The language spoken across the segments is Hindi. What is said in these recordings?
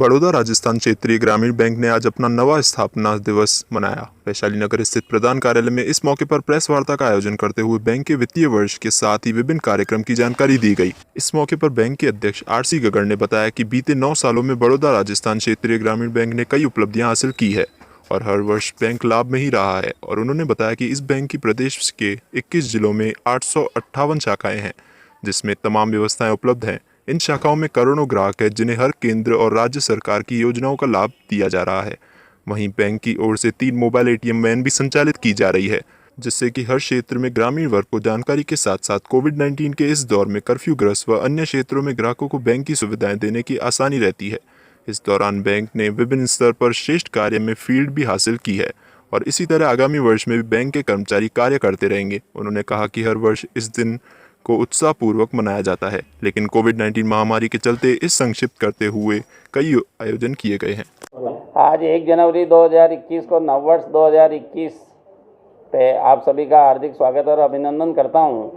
बड़ौदा राजस्थान क्षेत्रीय ग्रामीण बैंक ने आज अपना नवा स्थापना दिवस मनाया। वैशाली नगर स्थित प्रधान कार्यालय में इस मौके पर प्रेस वार्ता का आयोजन करते हुए बैंक के वित्तीय वर्ष के साथ ही विभिन्न कार्यक्रम की जानकारी दी गई। इस मौके पर बैंक के अध्यक्ष आरसी गगड़ ने बताया कि बीते 9 सालों में बड़ौदा राजस्थान क्षेत्रीय ग्रामीण बैंक ने कई उपलब्धियां हासिल की है और हर वर्ष बैंक लाभ में ही रहा है। और उन्होंने बताया कि इस बैंक की प्रदेश के 21 जिलों में 858 शाखाएं हैं, जिसमें तमाम व्यवस्थाएं उपलब्ध हैं। इन शाखाओं में करोड़ों ग्राहक हैं, जिन्हें हर केंद्र और राज्य सरकार की योजनाओं का लाभ दिया जा रहा है। वहीं बैंक की ओर से 3 मोबाइल एटीएम वैन भी संचालित की जा रही है, जिससे कि हर क्षेत्र में ग्रामीण वर्ग को जानकारी के साथ साथ कोविड-19 के इस दौर में कर्फ्यूग्रस्त व अन्य क्षेत्रों में ग्राहकों को बैंक की सुविधाएं देने की आसानी रहती है। इस दौरान बैंक ने विभिन्न स्तर पर श्रेष्ठ कार्य में फील्ड भी हासिल की है और इसी तरह आगामी वर्ष में भी बैंक के कर्मचारी कार्य करते रहेंगे। उन्होंने कहा कि हर वर्ष इस दिन को उत्साहपूर्वक मनाया जाता है, लेकिन कोविड-19 महामारी के चलते इस संक्षिप्त करते हुए कई आयोजन किए गए हैं। आज 1 जनवरी 2021 को नववर्ष 2021 पे आप सभी का हार्दिक स्वागत और अभिनंदन करता हूं।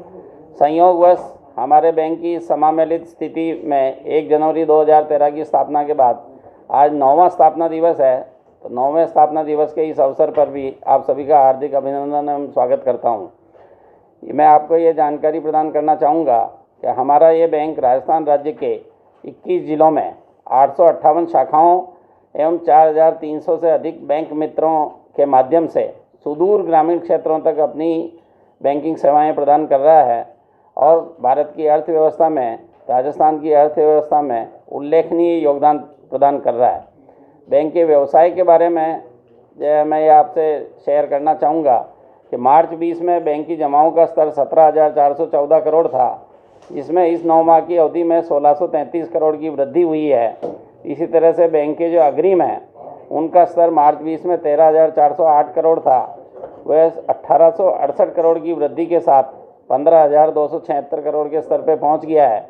संयोगवश हमारे बैंक की समामेलित स्थिति में 1 जनवरी 2013 की स्थापना के बाद आज 9वां स्थापना दिवस है। तो 9वें स्थापना दिवस के इस अवसर पर भी आप सभी का हार्दिक अभिनंदन एवं स्वागत करता हूं। मैं आपको ये जानकारी प्रदान करना चाहूँगा कि हमारा ये बैंक राजस्थान राज्य के 21 जिलों में 858 शाखाओं एवं 4300 से अधिक बैंक मित्रों के माध्यम से सुदूर ग्रामीण क्षेत्रों तक अपनी बैंकिंग सेवाएं प्रदान कर रहा है और भारत की अर्थव्यवस्था में, राजस्थान की अर्थव्यवस्था में उल्लेखनीय योगदान प्रदान कर रहा है। बैंक के व्यवसाय के बारे में मैं आपसे शेयर करना चाहूँगा कि मार्च 20 में बैंक की जमाओं का स्तर 17,414 करोड़ था, जिसमें इस 9 माह की अवधि में 1,633 करोड़ की वृद्धि हुई है। इसी तरह से बैंक के जो अग्रिम हैं उनका स्तर मार्च 20 में 13,408 करोड़ था, वह 1,868 करोड़ की वृद्धि के साथ 15,276 करोड़ के स्तर पर पहुंच गया है।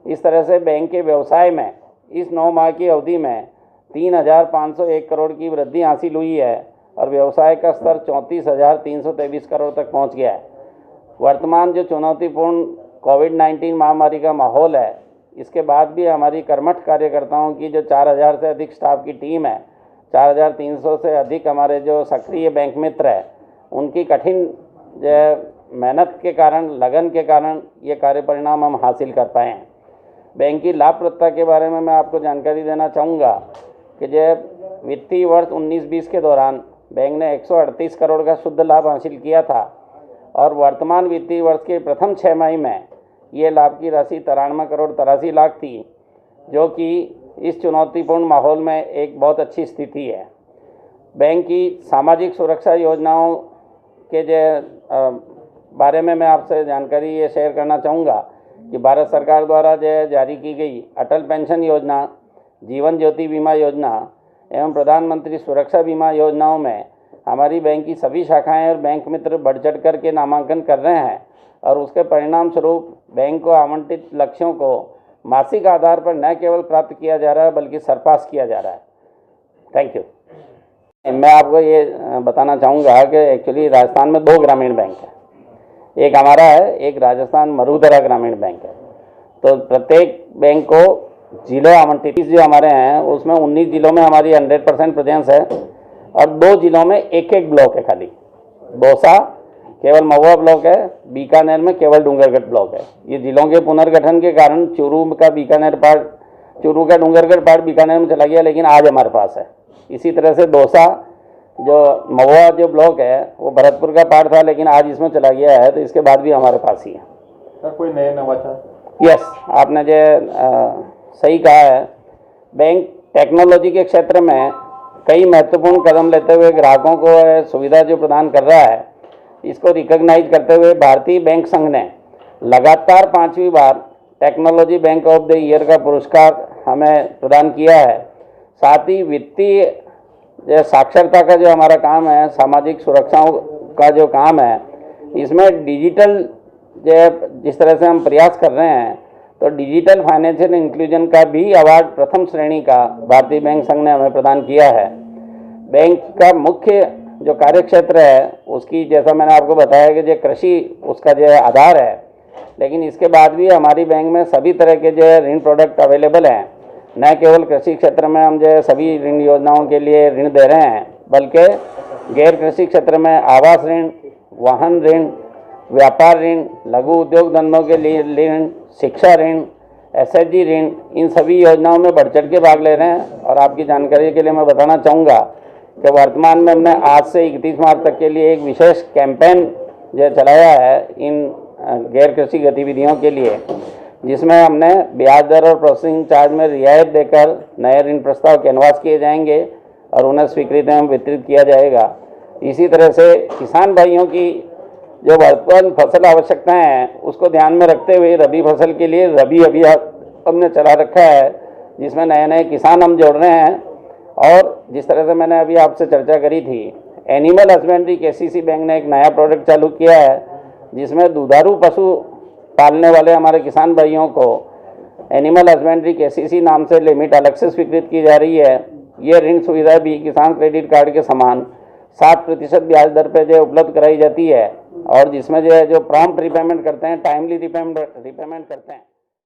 इस तरह से बैंक के व्यवसाय में इस 9 माह की अवधि में 3,501 करोड़ की वृद्धि हासिल हुई है और व्यवसाय का स्तर 34,323 करोड़ तक पहुंच गया है। वर्तमान जो चुनौतीपूर्ण कोविड-19 महामारी का माहौल है, इसके बाद भी हमारी कर्मठ कार्यकर्ताओं की जो 4,000 से अधिक स्टाफ की टीम है, 4,300 से अधिक हमारे जो सक्रिय बैंक मित्र हैं, उनकी कठिन मेहनत के कारण, लगन के कारण ये कार्य परिणाम हम हासिल कर पाए हैं। बैंक की लाभप्रदता के बारे में मैं आपको जानकारी देना चाहूँगा कि जब वित्तीय वर्ष 19-20 के दौरान बैंक ने 138 करोड़ का शुद्ध लाभ हासिल किया था और वर्तमान वित्तीय वर्ष के प्रथम 6 माह में ये लाभ की राशि 93 करोड़ 83 लाख थी, जो कि इस चुनौतीपूर्ण माहौल में एक बहुत अच्छी स्थिति है। बैंक की सामाजिक सुरक्षा योजनाओं के बारे में मैं आपसे जानकारी ये शेयर करना चाहूँगा कि भारत सरकार द्वारा जारी की गई अटल पेंशन योजना, जीवन ज्योति बीमा योजना एवं प्रधानमंत्री सुरक्षा बीमा योजनाओं में हमारी बैंक की सभी शाखाएं और बैंक मित्र बढ़ चढ़ कर के नामांकन कर रहे हैं और उसके परिणाम स्वरूप बैंक को आवंटित लक्ष्यों को मासिक आधार पर न केवल प्राप्त किया जा रहा है बल्कि सरपास किया जा रहा है। Thank you. मैं आपको ये बताना चाहूँगा कि एक्चुअली राजस्थान में 2 ग्रामीण बैंक है, एक हमारा है, एक राजस्थान मरुधरा ग्रामीण बैंक है। तो प्रत्येक बैंक को जिले आवंटित जो हमारे हैं उसमें 19 जिलों में हमारी 100% प्रेजेंस है और 2 जिलों में एक ब्लॉक है खाली। दौसा केवल महुआ ब्लॉक है, बीकानेर में केवल डूंगरगढ़ ब्लॉक है। ये जिलों के पुनर्गठन के कारण चूरू का डूंगरगढ़ पार्ट बीकानेर में चला गया, लेकिन आज हमारे पास है। इसी तरह से दौसा जो महुआ जो ब्लॉक है वो भरतपुर का पार्ट था, लेकिन आज इसमें चला गया है, तो इसके बाद भी हमारे पास ही है। सर, कोई नए नवाचार? यस, आपने जो सही कहा है। बैंक टेक्नोलॉजी के क्षेत्र में कई महत्वपूर्ण कदम लेते हुए ग्राहकों को सुविधा जो प्रदान कर रहा है, इसको रिकॉग्नाइज करते हुए भारतीय बैंक संघ ने लगातार 5वीं बार technology bank of the year का पुरस्कार हमें प्रदान किया है। साथ ही वित्तीय साक्षरता का जो हमारा काम है, सामाजिक सुरक्षाओं का जो काम है, इसमें डिजिटल जिस तरह से हम प्रयास कर रहे हैं, तो डिजिटल फाइनेंशियल इंक्लूजन का भी अवार्ड प्रथम श्रेणी का भारतीय बैंक संघ ने हमें प्रदान किया है। बैंक का मुख्य जो कार्य क्षेत्र है उसकी, जैसा मैंने आपको बताया कि जो कृषि उसका जो आधार है, लेकिन इसके बाद भी हमारी बैंक में सभी तरह के जो ऋण प्रोडक्ट अवेलेबल हैं न केवल कृषि क्षेत्र में हम जो सभी ऋण योजनाओं के लिए ऋण दे रहे हैं, बल्कि गैर कृषि क्षेत्र में आवास ऋण, वाहन ऋण, व्यापार ऋण, लघु उद्योग धंधों के लिए ऋण, शिक्षा ऋण, एसएचजी ऋण, इन सभी योजनाओं में बढ़ चढ़ के भाग ले रहे हैं। और आपकी जानकारी के लिए मैं बताना चाहूँगा कि वर्तमान में हमने आज से 31 मार्च तक के लिए एक विशेष कैंपेन जो चलाया है इन गैर कृषि गतिविधियों के लिए, जिसमें हमने ब्याज दर और प्रोसेसिंग चार्ज में रियायत देकर नए ऋण प्रस्ताव कैनवास किए जाएंगे और उन्हें स्वीकृति में वितरित किया जाएगा। इसी तरह से किसान भाइयों की जो वर्तमान फसल आवश्यकताएं हैं उसको ध्यान में रखते हुए रबी फसल के लिए रबी अभियान हमने चला रखा है, जिसमें नए नए किसान हम जोड़ रहे हैं। और जिस तरह से मैंने अभी आपसे चर्चा करी थी, एनिमल हस्बेंड्री केसीसी बैंक ने एक नया प्रोडक्ट चालू किया है, जिसमें दुधारू पशु पालने वाले हमारे किसान भाइयों को एनिमल हस्बेंड्री केसीसी नाम से लिमिट अलग से स्वीकृत की जा रही है। ये ऋण सुविधा भी किसान क्रेडिट कार्ड के समान 7% ब्याज दर पे जो उपलब्ध कराई जाती है, और जिसमें जो प्रॉम्प्ट रिपेमेंट करते हैं, टाइमली रिपेमेंट करते हैं।